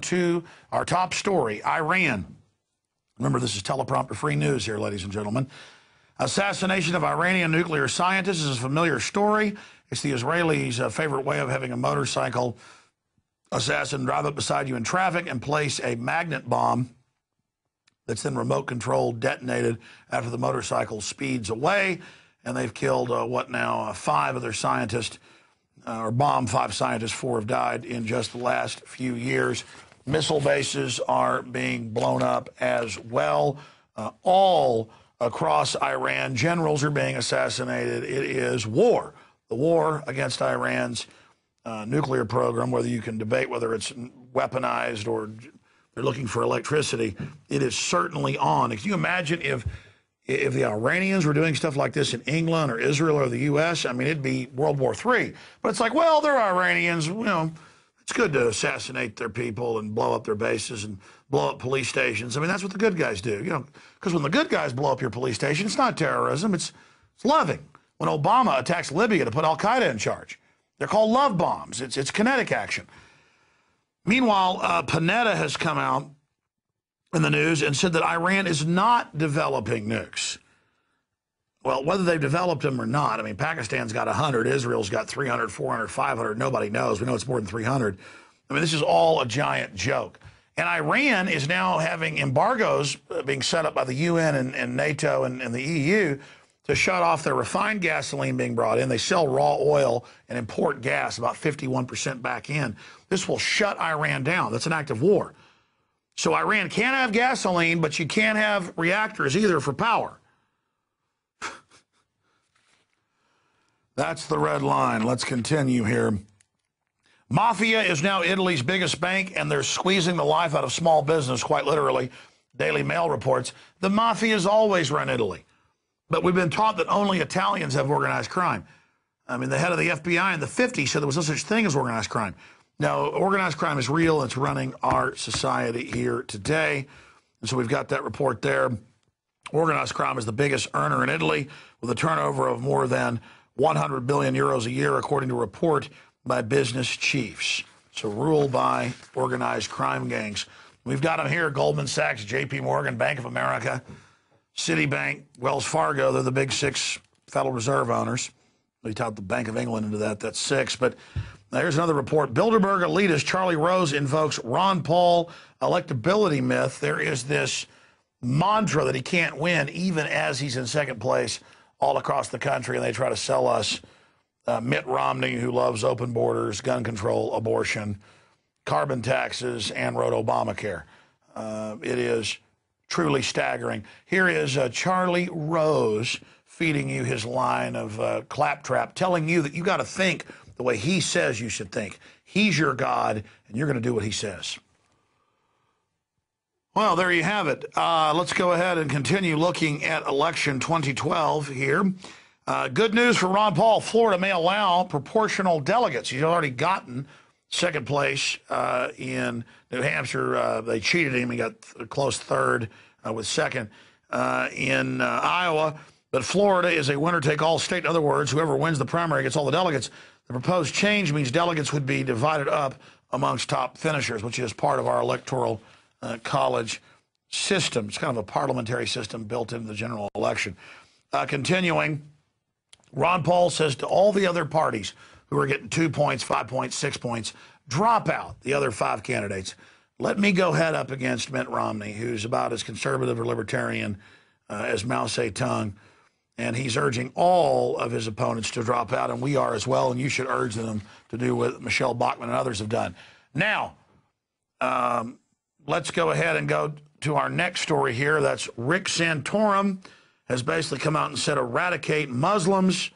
to our top story, Iran. Remember, this is teleprompter-free news here, ladies and gentlemen. Assassination of Iranian nuclear scientists is a familiar story. It's the Israelis' favorite way of having a motorcycle assassin drive up beside you in traffic and place a magnet bomb that's then remote-controlled, detonated after the motorcycle speeds away. And they've killed, 5 of their scientists, or bombed 5 scientists. 4 have died in just the last few years. Missile bases are being blown up as well. All across Iran, generals are being assassinated. It is war. The war against Iran's nuclear program, whether you can debate whether it's weaponized or they're looking for electricity, it is certainly on. Can you imagine if the Iranians were doing stuff like this in England or Israel or the U.S., I mean, it'd be World War III. But it's like, well, they're Iranians. You know, it's good to assassinate their people and blow up their bases and blow up police stations. I mean, that's what the good guys do, you know, because when the good guys blow up your police station, it's not terrorism, it's loving. When Obama attacks Libya to put al-Qaeda in charge, they're called love bombs. It's kinetic action. Meanwhile, Panetta has come out in the news and said that Iran is not developing nukes. Well, whether they've developed them or not, I mean, Pakistan's got 100, Israel's got 300, 400, 500, nobody knows. We know it's more than 300. I mean, this is all a giant joke. And Iran is now having embargoes being set up by the UN and NATO and the EU to shut off their refined gasoline being brought in. They sell raw oil and import gas, about 51% back in. This will shut Iran down. That's an act of war. So Iran can't have gasoline, but you can't have reactors either for power. That's the red line. Let's continue here. Mafia is now Italy's biggest bank, and they're squeezing the life out of small business, quite literally. Daily Mail reports the mafia's always run Italy. But we've been taught that only Italians have organized crime. I mean, the head of the FBI in the 50s said there was no such thing as organized crime. No, organized crime is real. It's running our society here today. And so we've got that report there. Organized crime is the biggest earner in Italy with a turnover of more than 100 billion euros a year, according to a report by business chiefs. So ruled by organized crime gangs. We've got them here: Goldman Sachs, JP Morgan, Bank of America, Citibank, Wells Fargo. They're the big 6 Federal Reserve owners. We talked the Bank of England into that. That's 6. But here's another report. Bilderberg elitist Charlie Rose invokes Ron Paul electability myth. There is this mantra that he can't win even as he's in second place all across the country, and they try to sell us Mitt Romney, who loves open borders, gun control, abortion, carbon taxes, and wrote Obamacare. It is truly staggering. Here is Charlie Rose feeding you his line of claptrap, telling you that you got to think the way he says you should think. He's your God, and you're going to do what he says. Well, there you have it. Let's go ahead and continue looking at election 2012 here. Good news for Ron Paul. Florida may allow proportional delegates. He's already gotten second place in New Hampshire. They cheated him. He got a close third with second in Iowa. But Florida is a winner-take-all state. In other words, whoever wins the primary gets all the delegates. The proposed change means delegates would be divided up amongst top finishers, which is part of our electoral college system. It's kind of a parliamentary system built into the general election. Continuing, Ron Paul says to all the other parties who are getting 2 points, 5 points, 6 points, drop out the other 5 candidates. Let me go head up against Mitt Romney, who's about as conservative or libertarian as Mao Zedong. And he's urging all of his opponents to drop out, and we are as well, and you should urge them to do what Michelle Bachmann and others have done. Now, let's go ahead and go to our next story here. That's Rick Santorum has basically come out and said eradicate Muslims,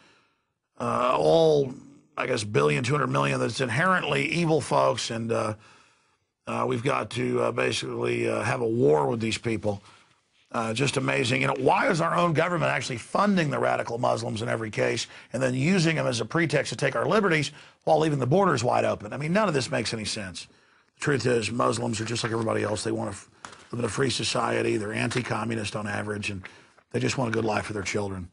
all, I guess, 200 million, that's inherently evil folks, and we've got to basically have a war with these people. Just amazing. You know, why is our own government actually funding the radical Muslims in every case and then using them as a pretext to take our liberties while leaving the borders wide open? I mean, none of this makes any sense. The truth is, Muslims are just like everybody else. They want to live in a free society. They're anti-communist on average, and they just want a good life for their children.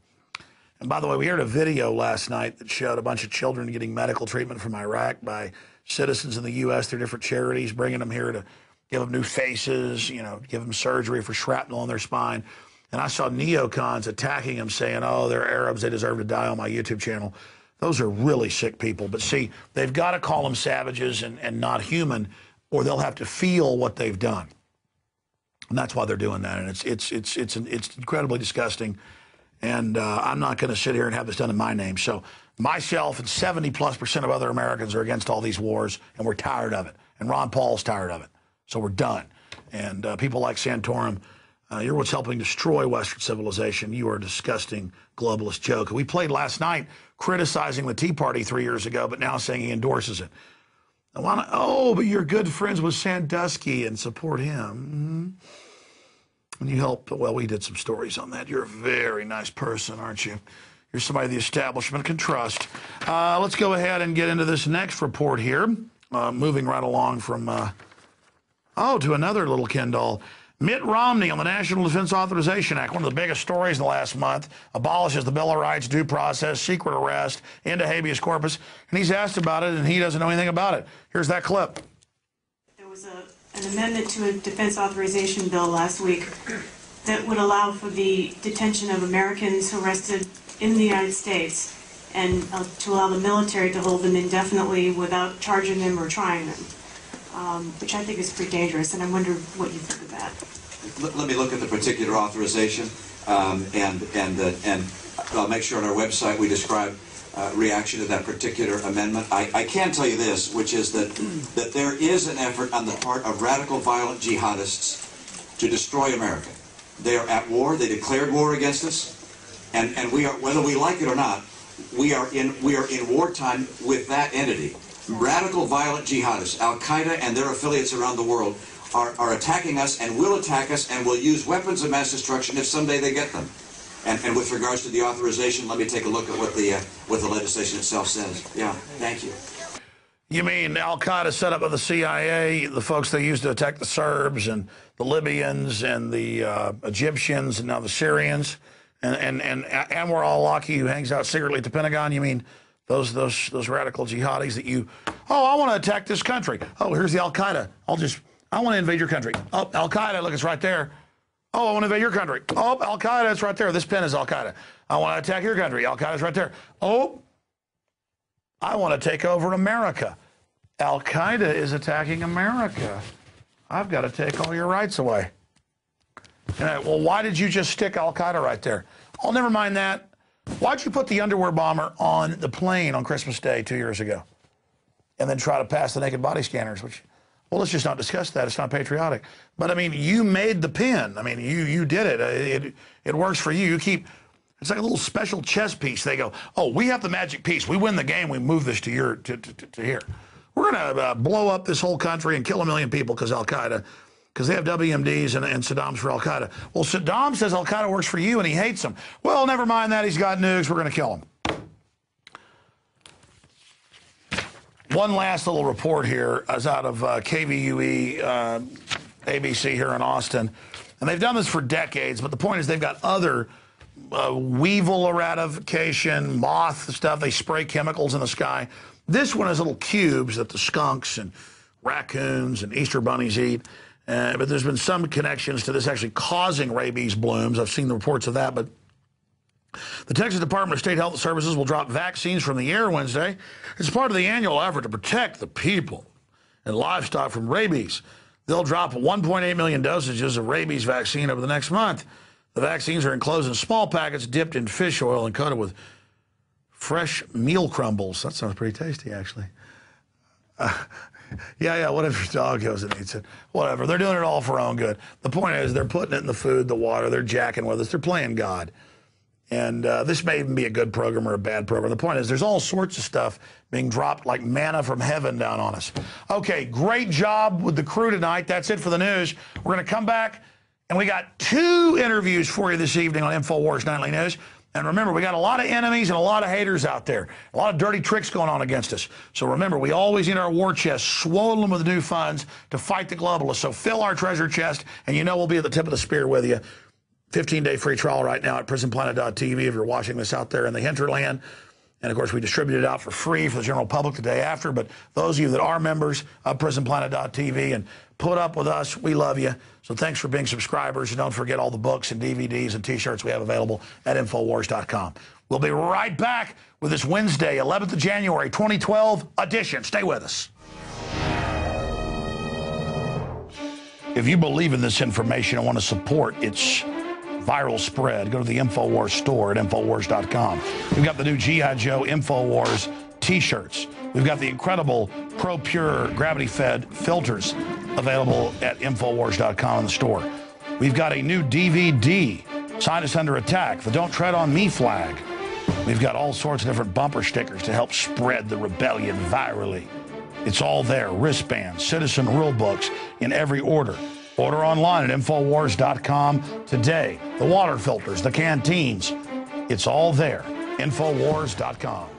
And by the way, we heard a video last night that showed a bunch of children getting medical treatment from Iraq by citizens in the U.S. through different charities, bringing them here to give them new faces, you know, give them surgery for shrapnel on their spine. And I saw neocons attacking them, saying, oh, they're Arabs, they deserve to die on my YouTube channel. Those are really sick people. But see, they've got to call them savages and not human, or they'll have to feel what they've done. And that's why they're doing that. And it's incredibly disgusting. And I'm not going to sit here and have this done in my name. So myself and 70+% of other Americans are against all these wars, and we're tired of it. And Ron Paul's tired of it. So we're done. And people like Santorum, you're what's helping destroy Western civilization. You are a disgusting globalist joke. We played last night criticizing the Tea Party 3 years ago, but now saying he endorses it. Oh, but you're good friends with Sandusky and support him. And you help. Well, we did some stories on that. You're a very nice person, aren't you? You're somebody the establishment can trust. Let's go ahead and get into this next report here. Moving right along from, to another little Ken doll. Mitt Romney on the National Defense Authorization Act, one of the biggest stories in the last month, abolishes the Bill of Rights, due process, secret arrest, into habeas corpus, and he's asked about it, and he doesn't know anything about it. Here's that clip. There was an amendment to a defense authorization bill last week that would allow for the detention of Americans arrested in the United States and to allow the military to hold them indefinitely without charging them or trying them, which I think is pretty dangerous, and I wonder what you think of that. Let me look at the particular authorization, and I'll make sure on our website we describe reaction to that particular amendment. I can tell you this, which is that there is an effort on the part of radical violent jihadists to destroy America. They are at war. They declared war against us, and we are, whether we like it or not, we are in wartime with that entity. Radical violent jihadists, Al-Qaeda and their affiliates around the world, are attacking us and will attack us and will use weapons of mass destruction if someday they get them. And with regards to the authorization, let me take a look at what the legislation itself says. Yeah, thank you. You mean Al-Qaeda set up by the CIA, the folks they used to attack the Serbs and the Libyans and the Egyptians and now the Syrians and Anwar al-Awlaki, who hangs out secretly at the Pentagon? You mean those radical jihadis that you, I want to attack this country. Oh, here's the Al-Qaeda. I want to invade your country. Oh, Al-Qaeda, look, it's right there. Oh, I want to invade your country. Oh, Al-Qaeda, it's right there. This pen is Al-Qaeda. I want to attack your country. Al-Qaeda's right there. Oh, I want to take over America. Al-Qaeda is attacking America. I've got to take all your rights away. Well, why did you just stick Al-Qaeda right there? Oh, never mind that. Why'd you put the underwear bomber on the plane on Christmas Day 2 years ago and then try to pass the naked body scanners, which... Well, let's just not discuss that. It's not patriotic. But, I mean, you made the pin. I mean, you did it. It works for you. It's like a little special chess piece. They go, oh, we have the magic piece. We win the game. We move this to here. We're going to blow up this whole country and kill 1 million people because Al-Qaeda, because they have WMDs and Saddam's for Al-Qaeda. Well, Saddam says Al-Qaeda works for you and he hates them. Well, never mind that. He's got nukes. We're going to kill him. One last little report here is out of KVUE, ABC here in Austin. And they've done this for decades, but the point is they've got other weevil eradication, moth stuff. They spray chemicals in the sky. This one is little cubes that the skunks and raccoons and Easter bunnies eat. But there's been some connections to this actually causing rabies blooms. I've seen the reports of that, but the Texas Department of State Health Services will drop vaccines from the air Wednesday. It's part of the annual effort to protect the people and livestock from rabies. They'll drop 1.8 million dosages of rabies vaccine over the next month. The vaccines are enclosed in small packets dipped in fish oil and coated with fresh meal crumbles. That sounds pretty tasty, actually. Yeah, what if your dog goes and eats it? Whatever. They're doing it all for our own good. The point is they're putting it in the food, the water. They're jacking with us. They're playing God. And this may even be a good program or a bad program. The point is there's all sorts of stuff being dropped like manna from heaven down on us. Okay, great job with the crew tonight. That's it for the news. We're going to come back, and we got 2 interviews for you this evening on InfoWars Nightly News. And remember, we got a lot of enemies and a lot of haters out there. A lot of dirty tricks going on against us. So remember, we always need our war chest swollen with new funds to fight the globalists. So fill our treasure chest, and you know we'll be at the tip of the spear with you. 15-day free trial right now at prisonplanet.tv if you're watching this out there in the hinterland. And, of course, we distribute it out for free for the general public the day after. But those of you that are members of PrisonPlanet.tv and put up with us, we love you. So thanks for being subscribers. And don't forget all the books and DVDs and T-shirts we have available at Infowars.com. We'll be right back with this Wednesday, 11th of January, 2012 edition. Stay with us. If you believe in this information and want to support its viral spread, go to the InfoWars store at Infowars.com. We've got the new G.I. Joe InfoWars T-shirts. We've got the incredible Pro Pure gravity-fed filters available at Infowars.com in the store. We've got a new DVD, Scientists Under Attack, the Don't Tread on Me flag. We've got all sorts of different bumper stickers to help spread the rebellion virally. It's all there, wristbands, citizen rule books in every order. Order online at Infowars.com today. The water filters, the canteens, it's all there. Infowars.com.